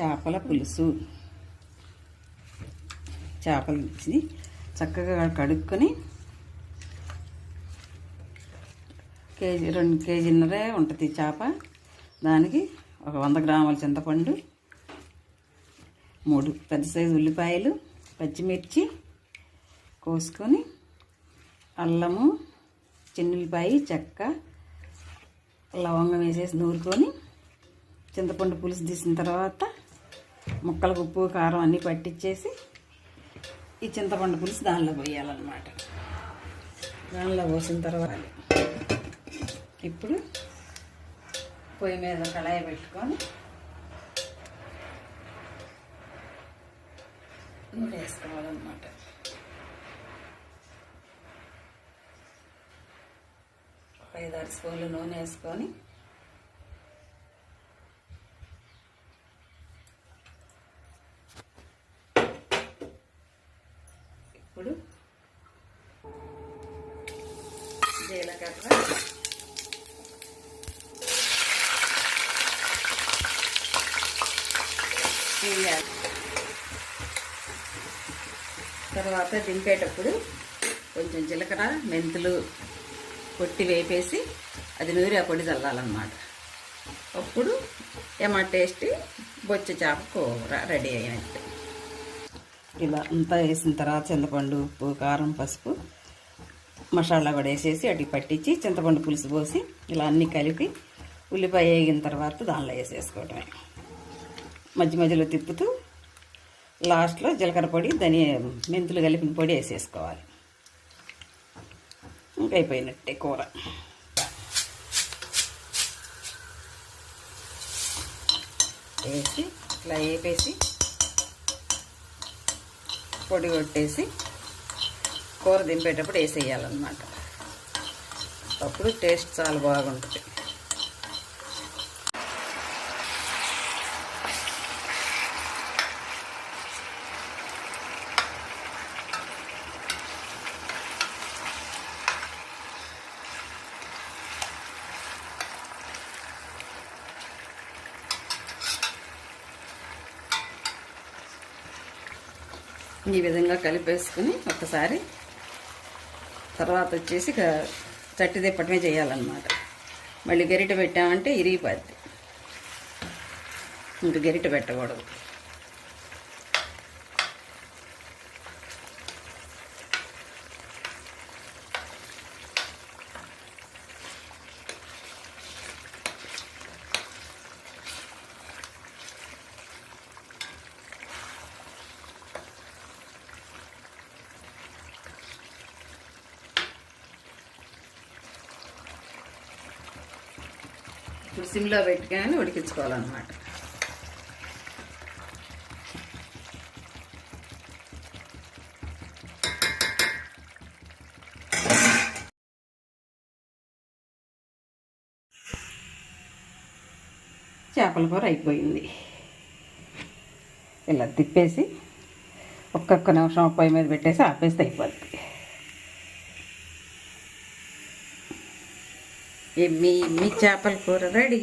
చేపల పులుసు. చేపలు తెచ్చి చక్కగా కడుక్కొని కేజీ 2 కేజీన్నరే ఉంటుంది చేప. దానికి ఒక 100 గ్రాముల చింతపండు, 3 పెద్ద సైజు ఉల్లిపాయలు, పచ్చిమిర్చి కోసుకొని, అల్లము, చిన్నుల్లిపాయ, చెక్క, లవంగం వేసేసి నూరుకొని, చింతపండు పులుసు తీసిన తర్వాత ముక్కలకు ఉప్పు కారం అన్నీ పట్టించేసి ఈ చింతపండు పులుసు దానిలో పోయాలన్నమాట. దానిలో పోసిన తర్వాత ఇప్పుడు పొయ్యి మీద కళాయి పెట్టుకొని నూనె వేసుకోవాలన్నమాట. ఒక 5-6 స్పూన్లు నూనె వేసుకొని ఇప్పుడు జీలకర్ర, తర్వాత దింపేటప్పుడు కొంచెం జీలకర్ర, మెంతులు కొట్టి వేపేసి అది నూరి ఆ పొడి చల్లాలన్నమాట. అప్పుడు ఏమా టేస్టీ బొచ్చు చేప కూర రెడీ అయినట్టు. ఇలా అంతా వేసిన తర్వాత చింతపండు, ఉప్పు, కారం, పసుపు, మసాలా కూడా వేసేసి అటుకి పట్టించి చింతపండు పులుసు పోసి ఇలా అన్నీ కలిపి ఉల్లిపాయ వేగిన తర్వాత దానిలో వేసేసుకోవటమే. మధ్య మధ్యలో తిప్పుతూ లాస్ట్లో జీలకర్ర పొడి, మెంతులు కలిపిన పొడి వేసేసుకోవాలి. ఇంకా అయిపోయినట్టే కూర. వేసి ఇట్లా వేపేసి పొడి కొట్టేసి కూర దింపేటప్పుడు వేసేయాలన్నమాట. అప్పుడు టేస్ట్ చాలా బాగుంటుంది. ఈ విధంగా కలిపేసుకుని ఒకసారి తర్వాత వచ్చేసి చట్టి తిప్పటమే చేయాలన్నమాట. మళ్ళీ గరిట పెట్టామంటే ఇరిగిపోద్ది. ఇంక గరిట పెట్టకూడదు. ఇప్పుడు సిమ్లో పెట్టుకొని ఉడికించుకోవాలన్నమాట. చేపల కూర అయిపోయింది. ఇలా తిప్పేసి ఒక్కొక్క నిమిషం పొయ్యి మీద పెట్టేసి ఆపేస్తే అయిపోద్ది. మీ చేపల కూర రెడీ.